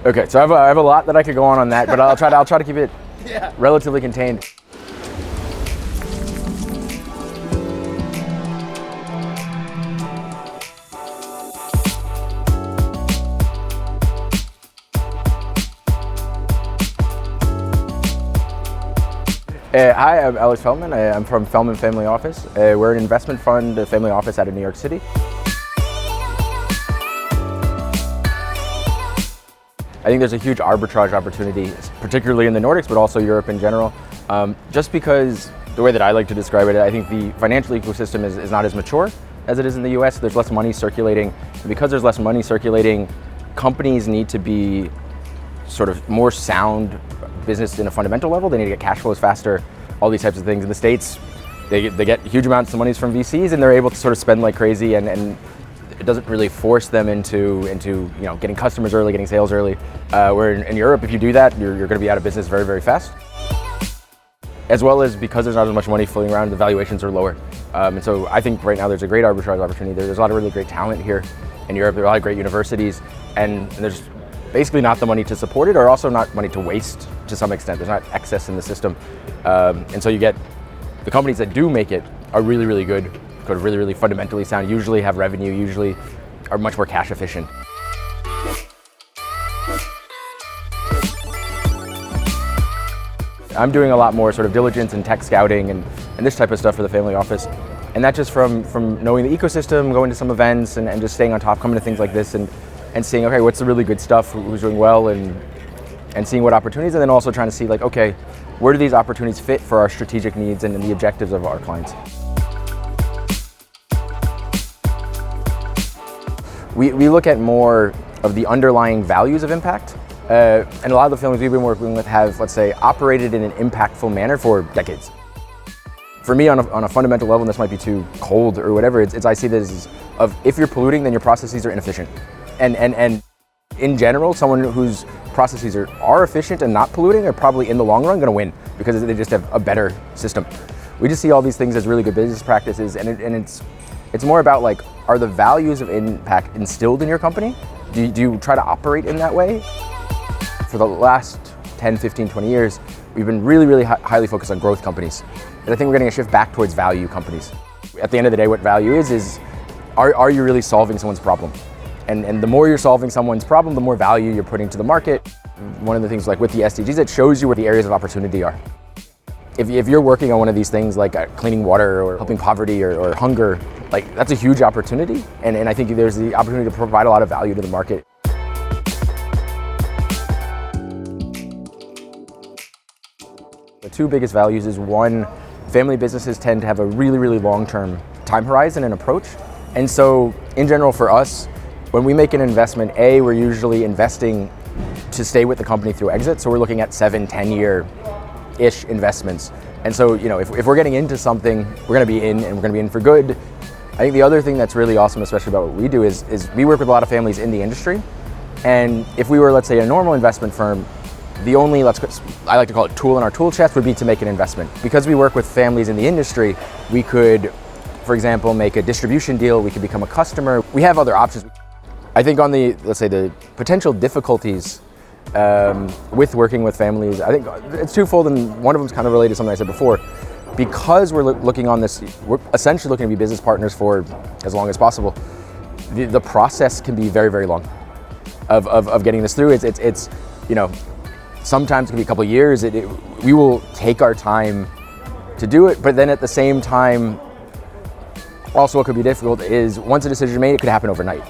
Okay, so I have a lot that I could go on that, but I'll try to keep it relatively contained. Hi, I'm Alex Felman. I'm from Felman Family Office. We're an investment fund, a family office out of New York City. I think there's a huge arbitrage opportunity, particularly in the Nordics, but also Europe in general. Just because the way that I like to describe it, I think the financial ecosystem is not as mature as it is in the US. There's less money circulating. And because there's less money circulating, companies need to be sort of more sound business in a fundamental level. They need to get cash flows faster, all these types of things. In the States, they get huge amounts of money from VCs and they're able to sort of spend like crazy, and it doesn't really force them into getting customers early, getting sales early. Where in Europe, if you do that, you're going to be out of business very, very fast. As well as because there's not as much money floating around, the valuations are lower. And so I think right now there's a great arbitrage opportunity. There's a lot of really great talent here in Europe. There are a lot of great universities, and there's basically not the money to support it, or also not money to waste to some extent. There's not excess in the system. And so you get the companies that do make it are really, really good, really, really fundamentally sound, usually have revenue, usually are much more cash efficient. I'm doing a lot more sort of diligence and tech scouting and this type of stuff for the family office. And that just from knowing the ecosystem, going to some events and just staying on top, coming to things like this and seeing, okay, what's the really good stuff, who's doing well, and seeing what opportunities, and then also trying to see like, okay, where do these opportunities fit for our strategic needs and the objectives of our clients. We look at more of the underlying values of impact. And a lot of the families we've been working with have, let's say, operated in an impactful manner for decades. For me, on a fundamental level, and this might be too cold or whatever, it's I see this as if you're polluting, then your processes are inefficient. And in general, someone whose processes are efficient and not polluting are probably in the long run going to win because they just have a better system. We just see all these things as really good business practices, and it's more about like, are the values of impact instilled in your company? Do you try to operate in that way? For the last 10, 15, 20 years, we've been really, really highly focused on growth companies. And I think we're getting a shift back towards value companies. At the end of the day, what value is are you really solving someone's problem? And the more you're solving someone's problem, the more value you're putting to the market. One of the things like with the SDGs, it shows you what the areas of opportunity are. If you're working on one of these things like cleaning water or helping poverty or hunger, like that's a huge opportunity. And I think there's the opportunity to provide a lot of value to the market. The two biggest values is one, family businesses tend to have a really, really long-term time horizon and approach. And so in general for us, when we make an investment, we're usually investing to stay with the company through exit. So we're looking at 7, 10-year-ish investments. And so, if we're getting into something, we're gonna be in, and we're gonna be in for good. I think the other thing that's really awesome, especially about what we do, is we work with a lot of families in the industry. And if we were, let's say, a normal investment firm, the only, I like to call it tool in our tool chest would be to make an investment. Because we work with families in the industry, we could, for example, make a distribution deal, we could become a customer. We have other options. I think on the, let's say, the potential difficulties with working with families, I think it's twofold, and one of them is kind of related to something I said before. Because we're looking on this, we're essentially looking to be business partners for as long as possible. The process can be very, very long of getting this through. It's sometimes it can be a couple of years. We will take our time to do it, but then at the same time, also what could be difficult is once a decision is made, it could happen overnight.